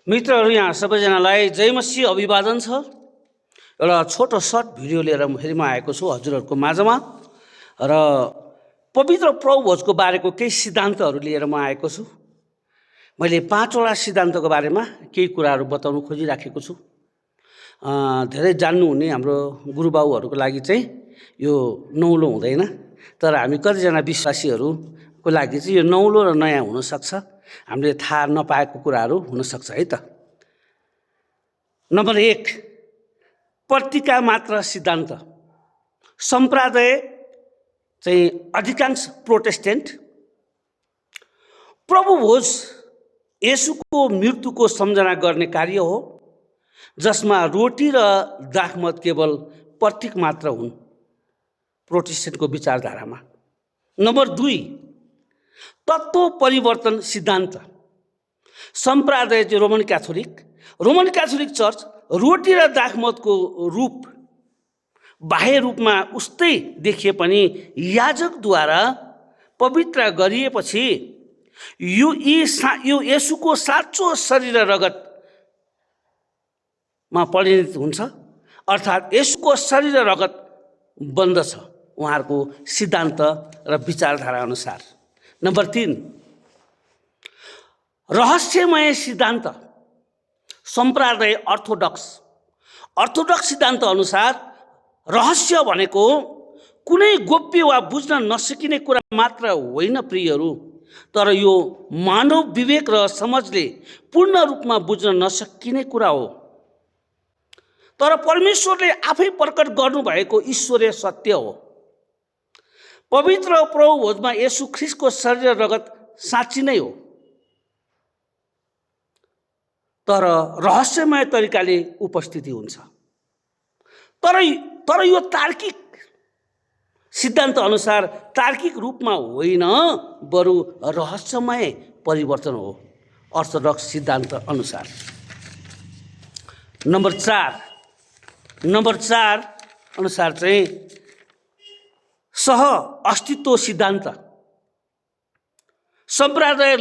मित्रहरू, यहाँ सबैजनालाई जय मसीह अभिवादन छ। एउटा छोटो सर्ट भिडियो लिएर फेरि म आएको छु हजुरहरूको माझमा र पवित्र प्रभुभोजको बारेको केही सिद्धान्तहरू लिएर म आएको छु। मैले 5वटा सिद्धान्तको बारेमा केही कुराहरू बताउन खोजिराखेको छु। धेरै जान्नुहुने हाम्रो गुरुबाउहरूको लागि चाहिँ यो नौलो हुँदैन, तर हामी कतिजना विश्वासीहरूको लागि चाहिँ यो नौलो र नयाँ हुनसक्छ। हामीले थाहा नपाएको कुराहरू हुनसक्छ है त। नम्बर 1, पत्रिका मात्र सिद्धान्त। सम्प्रदाय चाहिँ अधिकांश प्रोटेस्टेन्ट प्रभु भोज येशूको मृत्युको सम्झना गर्ने कार्य हो, जसमा रोटी र दाखमत केवल प्रतीक मात्र हुन् प्रोटेस्टेन्टको विचारधारामा। नम्बर 2, तत्त्व परिवर्तन सिद्धान्त। सम्प्रदाय चाहिँ रोमन क्याथोलिक चर्च रोटी र दाखमतको रूप बाह्य रूपमा उस्तै देखिए पनि याजकद्वारा पवित्र गरिएपछि यो येशूको साँचो शरीर र रगतमा परिणत हुन्छ, अर्थात् येशूको शरीर र रगत बन्दछ उहाँहरूको सिद्धान्त र विचारधारा अनुसार। नम्बर 3, रहस्यमय सिद्धान्त। सम्प्रदाय अर्थोडक्स सिद्धान्त अनुसार रहस्य भनेको कुनै गोप्य वा बुझ्न नसकिने कुरा मात्र होइन प्रियहरू, तर यो मानव विवेक र समझले पूर्ण रूपमा बुझ्न नसकिने कुरा हो। तर परमेश्वरले आफै प्रकट गर्नुभएको ईश्वरीय सत्य हो। पवित्र प्रभुभोजमा येशू ख्रीष्टको शरीर रगत साँच्ची नै हो, तर रहस्यमय तरिकाले उपस्थिति हुन्छ। तर यो तार्किक सिद्धान्त अनुसार तार्किक रूपमा होइन, बरु रहस्यमय परिवर्तन हो अर्थोडक्स सिद्धान्त अनुसार। नम्बर 4 अनुसार चाहिँ सह अस्तित्व सिद्धान्त। सम्प्रदाय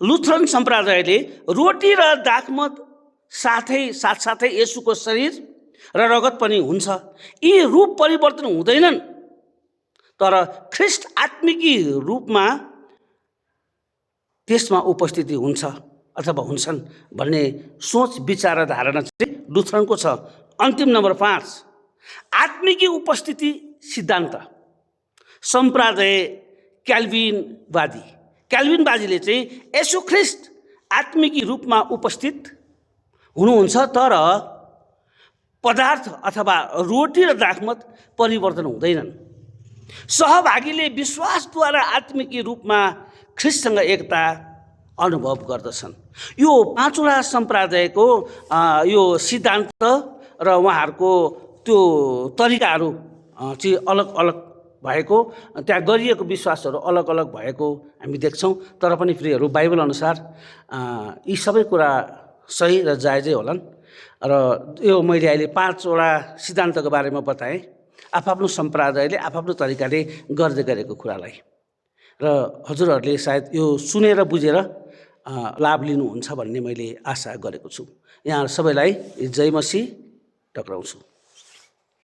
लुथरन सम्प्रदायले रोटी र दाखमत साथसाथै येशूको शरीर र रगत पनि हुन्छ। यी रूप परिवर्तन हुँदैनन्, तर ख्रीष्ट आत्मिकी रूपमा त्यसमा उपस्थिति हुन्छ अथवा हुन्छन् भन्ने सोच विचार धारणा चाहिँ लुथरनको छ। अन्तिम नम्बर 5, आत्मिकी उपस्थिति सिद्धान्त। सम्प्रदाय क्याल्भिनवादीले चाहिँ येशू ख्रीष्ट आत्मिकी रूपमा उपस्थित हुनुहुन्छ, तर पदार्थ अथवा रोटी र दाखमत परिवर्तन हुँदैनन्। सहभागीले विश्वासद्वारा आत्मिकी रूपमा ख्रीष्टसँग एकता अनुभव गर्दछन्। यो 5वटा सम्प्रदायको यो सिद्धान्त र उहाँहरूको त्यो तरिकाहरू चाहिँ अलग अलग भएको, त्यहाँ गरिएको विश्वासहरू अलग अलग भएको हामी देख्छौँ। तर पनि प्रियहरू, बाइबल अनुसार यी सबै कुरा सही र जायजै होलान्। र यो मैले अहिले 5वटा सिद्धान्तको बारेमा बताएँ, आफ्नो सम्प्रदायले आफ्नो तरिकाले गर्दै गरेको कुरालाई। र हजुरहरूले सायद यो सुनेर बुझेर लाभ लिनुहुन्छ भन्ने मैले आशा गरेको छु। यहाँ सबैलाई जय मसीह टक्राउँछु।